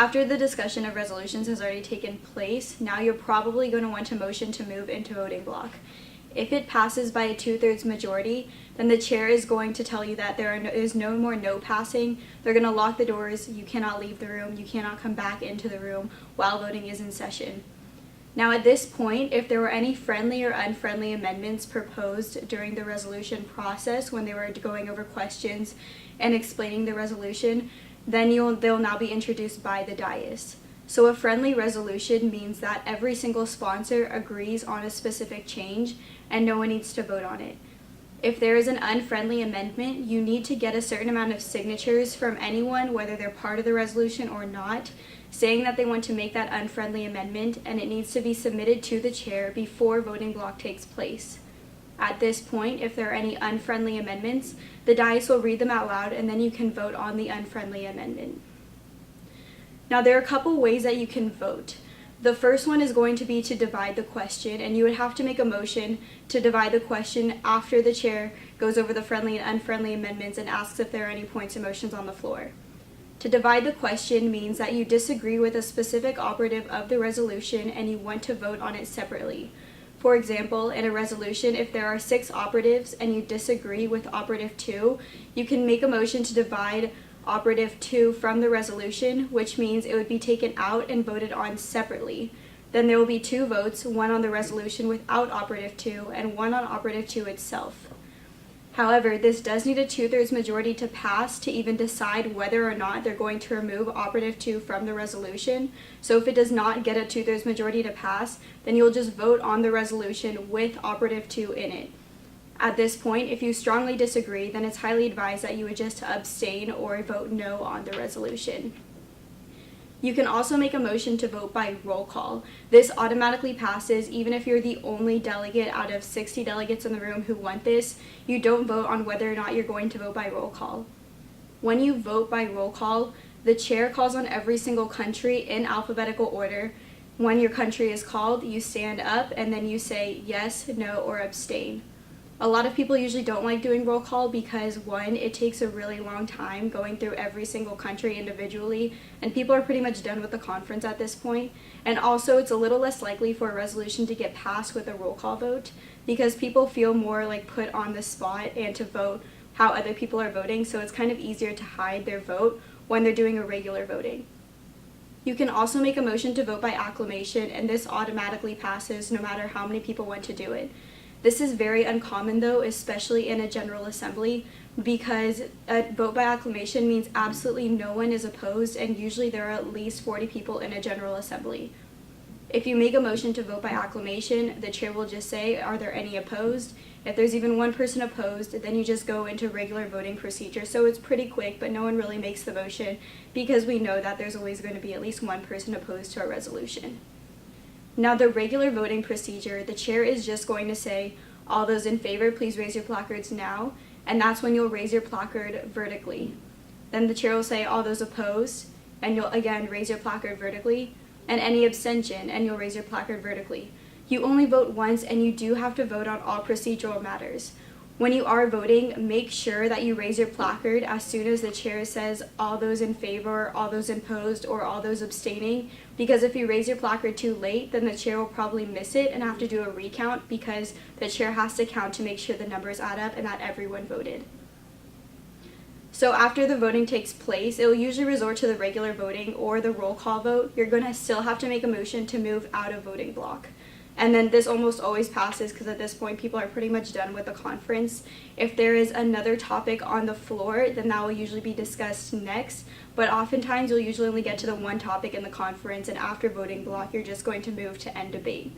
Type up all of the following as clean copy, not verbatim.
after the discussion of resolutions has already taken place, now you're probably going to want to motion to move into voting block. If it passes by a 2/3 majority, then the chair is going to tell you that there is no more no passing. They're going to lock the doors. You cannot leave the room. You cannot come back into the room while voting is in session. Now at this point, if there were any friendly or unfriendly amendments proposed during the resolution process when they were going over questions and explaining the resolution, then they'll now be introduced by the dais. So a friendly resolution means that every single sponsor agrees on a specific change and no one needs to vote on it. If there is an unfriendly amendment, you need to get a certain amount of signatures from anyone, whether they're part of the resolution or not, saying that they want to make that unfriendly amendment, and it needs to be submitted to the chair before voting block takes place. At this point, if there are any unfriendly amendments, the dais will read them out loud and then you can vote on the unfriendly amendment. Now there are a couple ways that you can vote. The first one is going to be to divide the question, and you would have to make a motion to divide the question after the chair goes over the friendly and unfriendly amendments and asks if there are any points or motions on the floor. To divide the question means that you disagree with a specific operative of the resolution and you want to vote on it separately. For example, in a resolution, if there are 6 operatives and you disagree with operative 2, you can make a motion to divide operative 2 from the resolution, which means it would be taken out and voted on separately. Then there will be 2 votes, one on the resolution without operative 2 and one on operative 2 itself. However, this does need a 2/3 majority to pass to even decide whether or not they're going to remove operative 2 from the resolution. So if it does not get a 2/3 majority to pass, then you'll just vote on the resolution with operative 2 in it. At this point, if you strongly disagree, then it's highly advised that you would just abstain or vote no on the resolution. You can also make a motion to vote by roll call. This automatically passes even if you're the only delegate out of 60 delegates in the room who want this. You don't vote on whether or not you're going to vote by roll call. When you vote by roll call, the chair calls on every single country in alphabetical order. When your country is called, you stand up and then you say yes, no, or abstain. A lot of people usually don't like doing roll call because, one, it takes a really long time going through every single country individually, and people are pretty much done with the conference at this point. And also, it's a little less likely for a resolution to get passed with a roll call vote because people feel more like put on the spot and to vote how other people are voting, so it's kind of easier to hide their vote when they're doing a regular voting. You can also make a motion to vote by acclamation, and this automatically passes no matter how many people want to do it. This is very uncommon though, especially in a General Assembly, because a vote by acclamation means absolutely no one is opposed, and usually there are at least 40 people in a General Assembly. If you make a motion to vote by acclamation, the chair will just say, are there any opposed? If there's even one person opposed, then you just go into regular voting procedure. So it's pretty quick, but no one really makes the motion because we know that there's always going to be at least one person opposed to a resolution. Now the regular voting procedure, the chair is just going to say, all those in favor, please raise your placards now, and that's when you'll raise your placard vertically. Then the chair will say, all those opposed, and you'll again raise your placard vertically, and any abstention, and you'll raise your placard vertically. You only vote once, and you do have to vote on all procedural matters. When you are voting, make sure that you raise your placard as soon as the chair says all those in favor, all those opposed, or all those abstaining, because if you raise your placard too late, then the chair will probably miss it and have to do a recount because the chair has to count to make sure the numbers add up and that everyone voted. So after the voting takes place, it will usually resort to the regular voting or the roll call vote. You're going to still have to make a motion to move out of voting block. And then this almost always passes because at this point people are pretty much done with the conference. If there is another topic on the floor, then that will usually be discussed next. But oftentimes you'll usually only get to the one topic in the conference, and after voting block you're just going to move to end debate.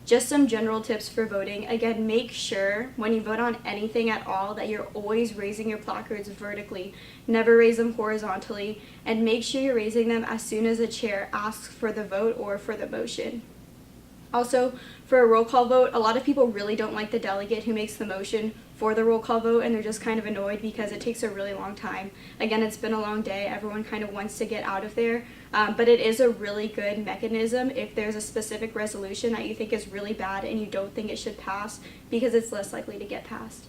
Just some general tips for voting. Again, make sure when you vote on anything at all that you're always raising your placards vertically. Never raise them horizontally, and make sure you're raising them as soon as the chair asks for the vote or for the motion. Also, for a roll call vote, a lot of people really don't like the delegate who makes the motion for the roll call vote, and they're just kind of annoyed because it takes a really long time. Again, it's been a long day. Everyone kind of wants to get out of there, but it is a really good mechanism if there's a specific resolution that you think is really bad and you don't think it should pass, because it's less likely to get passed.